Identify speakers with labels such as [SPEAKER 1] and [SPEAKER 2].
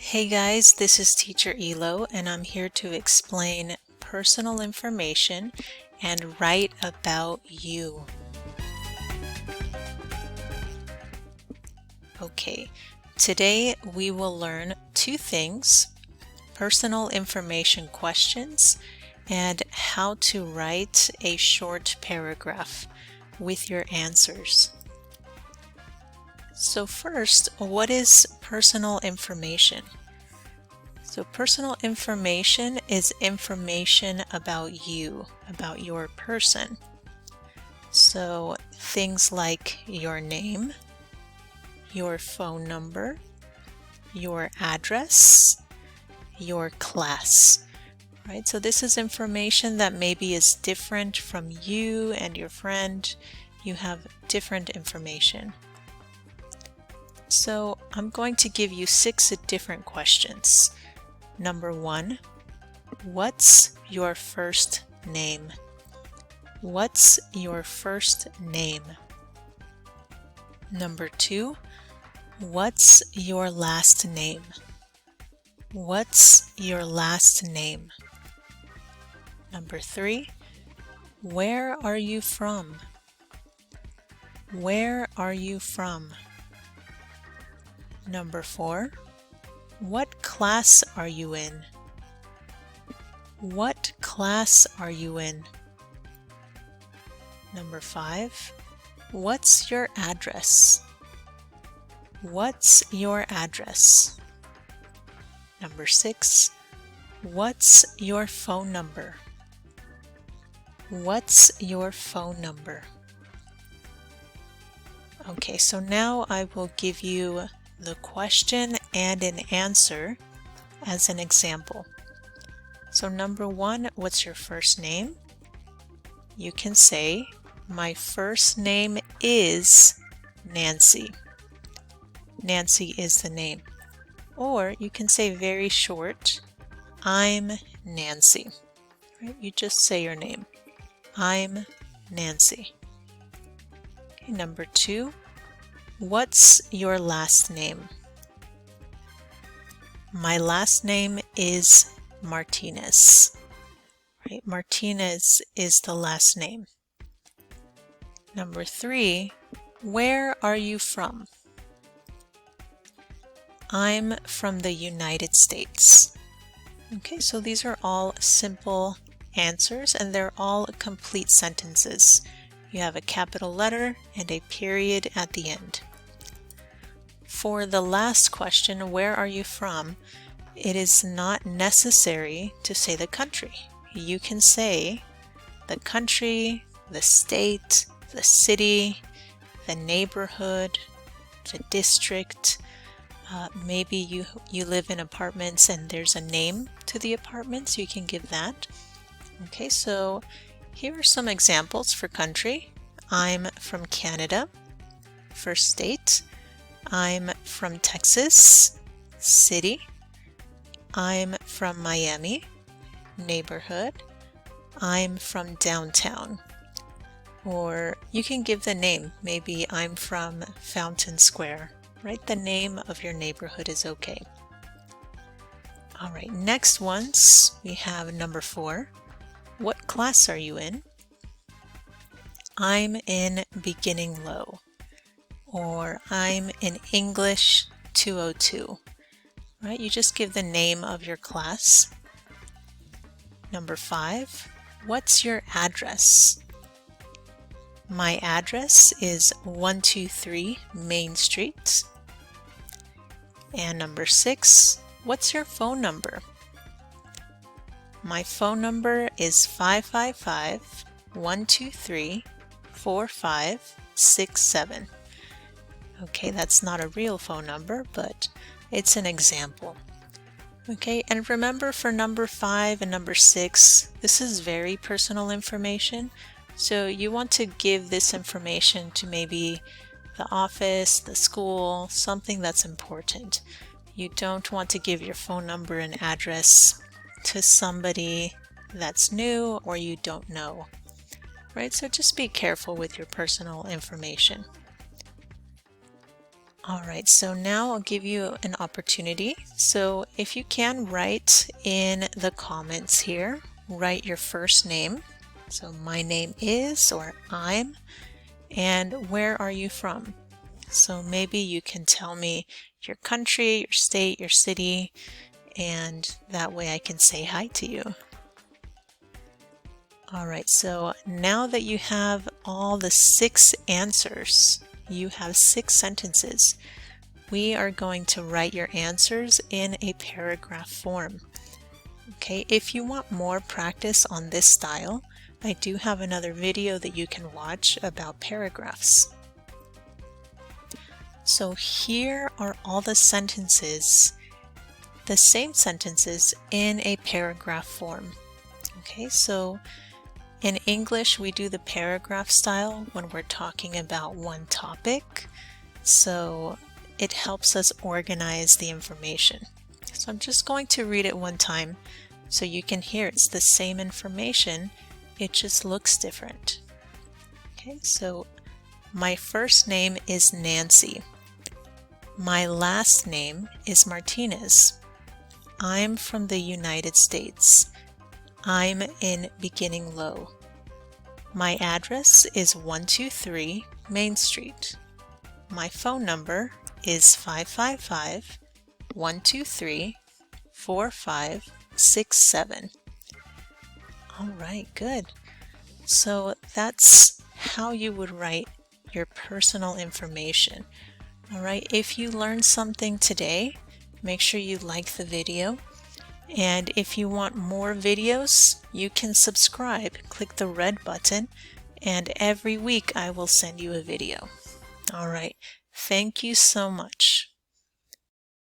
[SPEAKER 1] Hey guys, this is Teacher Elo and I'm here to explain personal information and write about you. Okay, today we will learn two things: personal information questions and how to write a short paragraph with your answers. So first, what is personal information? So personal information is information about you, about your person. So things like your name, your phone number, your address, your class, right? So this is information that maybe is different from you and your friend. You have different information. So I'm going to give you 6 different questions. Number 1, what's your first name? What's your first name? Number 2, what's your last name? What's your last name? Number 3, where are you from? Where are you from? Number 4, what class are you in? What class are you in? Number 5, what's your address? What's your address? Number 6, what's your phone number? What's your phone number? Okay, so now I will give you the question and an answer as an example. So number 1, what's your first name? You can say, my first name is Nancy. Nancy is the name. Or you can say very short, I'm Nancy. Right? You just say your name. I'm Nancy. Okay, number 2, what's your last name? My last name is Martinez. Right? Martinez is the last name. Number 3, where are you from? I'm from the United States. Okay, so these are all simple answers and they're all complete sentences. You have a capital letter and a period at the end. For the last question, where are you from? It is not necessary to say the country. You can say the country, the state, the city, the neighborhood, the district. Maybe you live in apartments and there's a name to the apartments. You can give that. Okay, so here are some examples for country. I'm from Canada. For state, I'm from Texas. City, I'm from Miami. Neighborhood, I'm from downtown. Or you can give the name. Maybe I'm from Fountain Square. Right? The name of your neighborhood is okay. All right, next ones we have number 4. What class are you in? I'm in beginning low. Or I'm in English 202. Right? You just give the name of your class. Number 5, what's your address? My address is 123 Main Street. And number 6, what's your phone number? My phone number is 555-123-4567. Okay, that's not a real phone number, but it's an example. Okay, and remember for number 5 and number 6, this is very personal information. So you want to give this information to maybe the office, the school, something that's important. You don't want to give your phone number and address to somebody that's new or you don't know. Right? So just be careful with your personal information. All right, so now I'll give you an opportunity. So if you can, write in the comments here, write your first name. So my name is, or I'm, and where are you from? So maybe you can tell me your country, your state, your city, and that way I can say hi to you. All right, so now that you have all the 6 answers, you have 6 sentences. We are going to write your answers in a paragraph form. Okay, if you want more practice on this style, I do have another video that you can watch about paragraphs. So here are all the sentences, the same sentences in a paragraph form. Okay, so in English, we do the paragraph style when we're talking about one topic. So it helps us organize the information. So I'm just going to read it one time so you can hear it's the same information, it just looks different. Okay, so my first name is Nancy. My last name is Martinez. I'm from the United States. I'm in beginning low. My address is 123 Main Street. My phone number is 555-123-4567. All right, good. So that's how you would write your personal information. All right, if you learned something today, make sure you like the video. And if you want more videos, you can subscribe. Click the red button, and every week I will send you a video. All right, thank you so much.